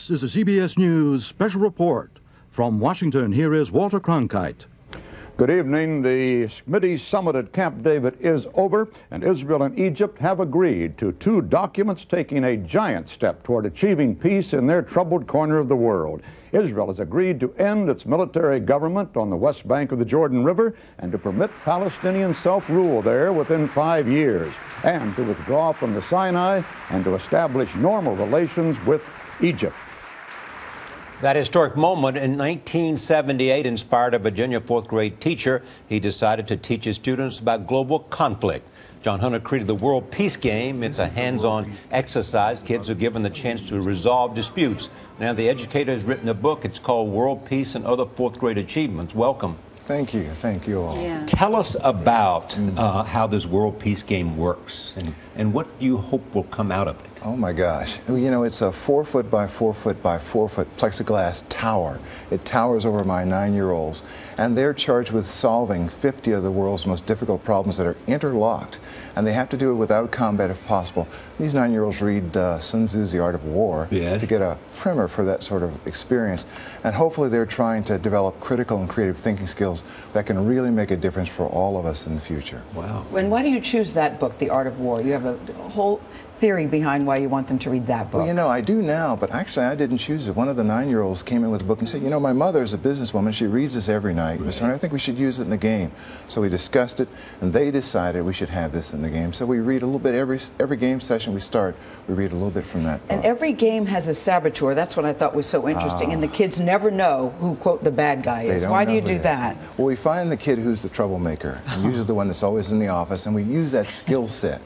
This is a CBS News special report. From Washington, here is Walter Cronkite. Good evening. The committee's summit at Camp David is over, and Israel and Egypt have agreed to two documents taking a giant step toward achieving peace in their troubled corner of the world. Israel has agreed to end its military government on the west bank of the Jordan River and to permit Palestinian self-rule there within 5 years, and to withdraw from the Sinai and to establish normal relations with Egypt. That historic moment in 1978 inspired a Virginia fourth-grade teacher. He decided to teach his students about global conflict. John Hunter created the World Peace Game. It's a hands-on exercise. Kids are given the chance to resolve disputes. Now the educator has written a book. It's called World Peace and Other Fourth-Grade Achievements. Welcome. Thank you. Thank you all. Yeah. Tell us about how this World Peace Game works and what you hope will come out of it. Oh my gosh. You know, it's a 4 foot by 4 foot by 4 foot plexiglass tower. It towers over my 9-year-olds, and they're charged with solving 50 of the world's most difficult problems that are interlocked, and they have to do it without combat if possible. These 9-year-olds read Sun Tzu's The Art of War to get a primer for that sort of experience, and hopefully they're trying to develop critical and creative thinking skills that can really make a difference for all of us in the future. Wow. And why do you choose that book, The Art of War? You have a whole theory behind why you want them to read that book. Well, you know, I do now, but actually I didn't choose it. One of the 9-year-olds came in with a book and said, you know, my mother is a businesswoman. She reads this every night. Mr. Hunter, I think we should use it in the game. So we discussed it, and they decided we should have this in the game. So we read a little bit every game session we start. We read a little bit from that book. And every game has a saboteur. That's what I thought was so interesting. And the kids never know who, quote, the bad guy is. Why do you do that? Well, we find the kid who's the troublemaker, usually the one that's always in the office, and we use that skill set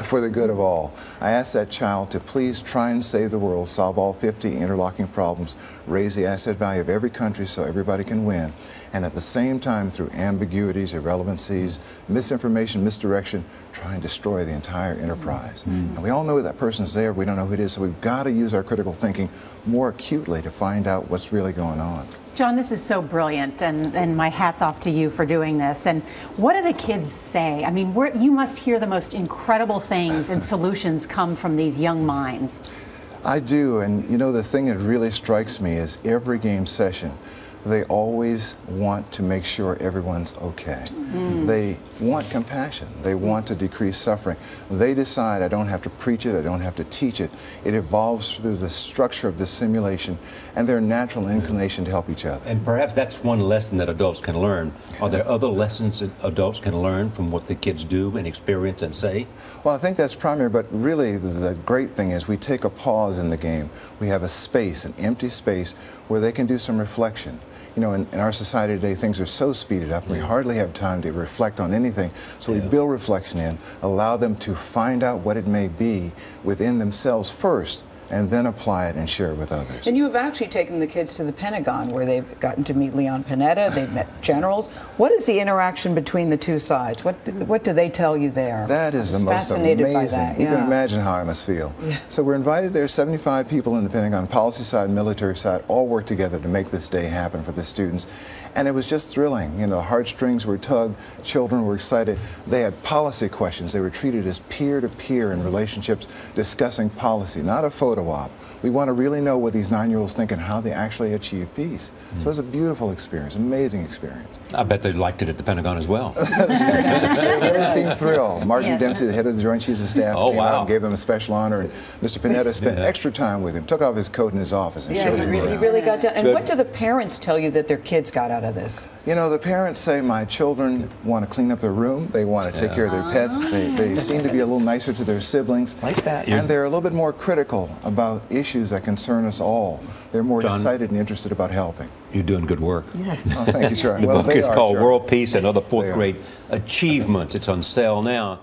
for the good of all. I asked that child to please try and save the world, solve all 50 interlocking problems, raise the asset value of every country so everybody can win, and at the same time, through ambiguities, irrelevancies, misinformation, misdirection, try and destroy the entire enterprise. And we all know that person's there, we don't know who it is, so we've got to use our critical thinking more acutely to find out what's really going on. John, this is so brilliant, and my hat's off to you for doing this. And what do the kids say? I mean, you must hear the most incredible things and solutions come from these young minds. I do, and you know, the thing that really strikes me is every game session, they always want to make sure everyone's okay. They want compassion. They want to decrease suffering. They decide, I don't have to preach it, I don't have to teach it. It evolves through the structure of the simulation and their natural inclination to help each other. And perhaps that's one lesson that adults can learn. Are there other lessons that adults can learn from what the kids do and experience and say? Well, I think that's primary, but really the great thing is we take a pause in the game. We have a space, an empty space, where they can do some reflection. You know, in our society today, things are so speeded up, and we hardly have time to reflect on anything. So we build reflection in, allow them to find out what it may be within themselves first, and then apply it and share it with others. And you have actually taken the kids to the Pentagon, where they've gotten to meet Leon Panetta, they've met generals. What is the interaction between the two sides? What do they tell you there? That is the most amazing. You can imagine how I must feel. So we're invited there, 75 people in the Pentagon, policy side, military side, all work together to make this day happen for the students. And it was just thrilling. You know, heartstrings were tugged, children were excited. They had policy questions. They were treated as peer-to-peer in relationships, discussing policy, not a photo op. We want to really know what these 9-year-olds think and how they actually achieve peace. So it was a beautiful experience, amazing experience. I bet they liked it at the Pentagon as well. They seemed thrilled. Martin Dempsey, the head of the Joint Chiefs of Staff, came out and gave them a special honor, and Mr. Panetta spent extra time with him, took off his coat in his office and showed him around. He really got down. And what do the parents tell you that their kids got out of this? You know, the parents say my children want to clean up their room, they want to take care of their pets, they seem to be a little nicer to their siblings. Like that. And they're a little bit more critical about issues that concern us all. They're more excited and interested about helping. You're doing good work. Oh, thank you, Charlie. The book is called World Peace and Other Fourth Grade Achievements. It's on sale now.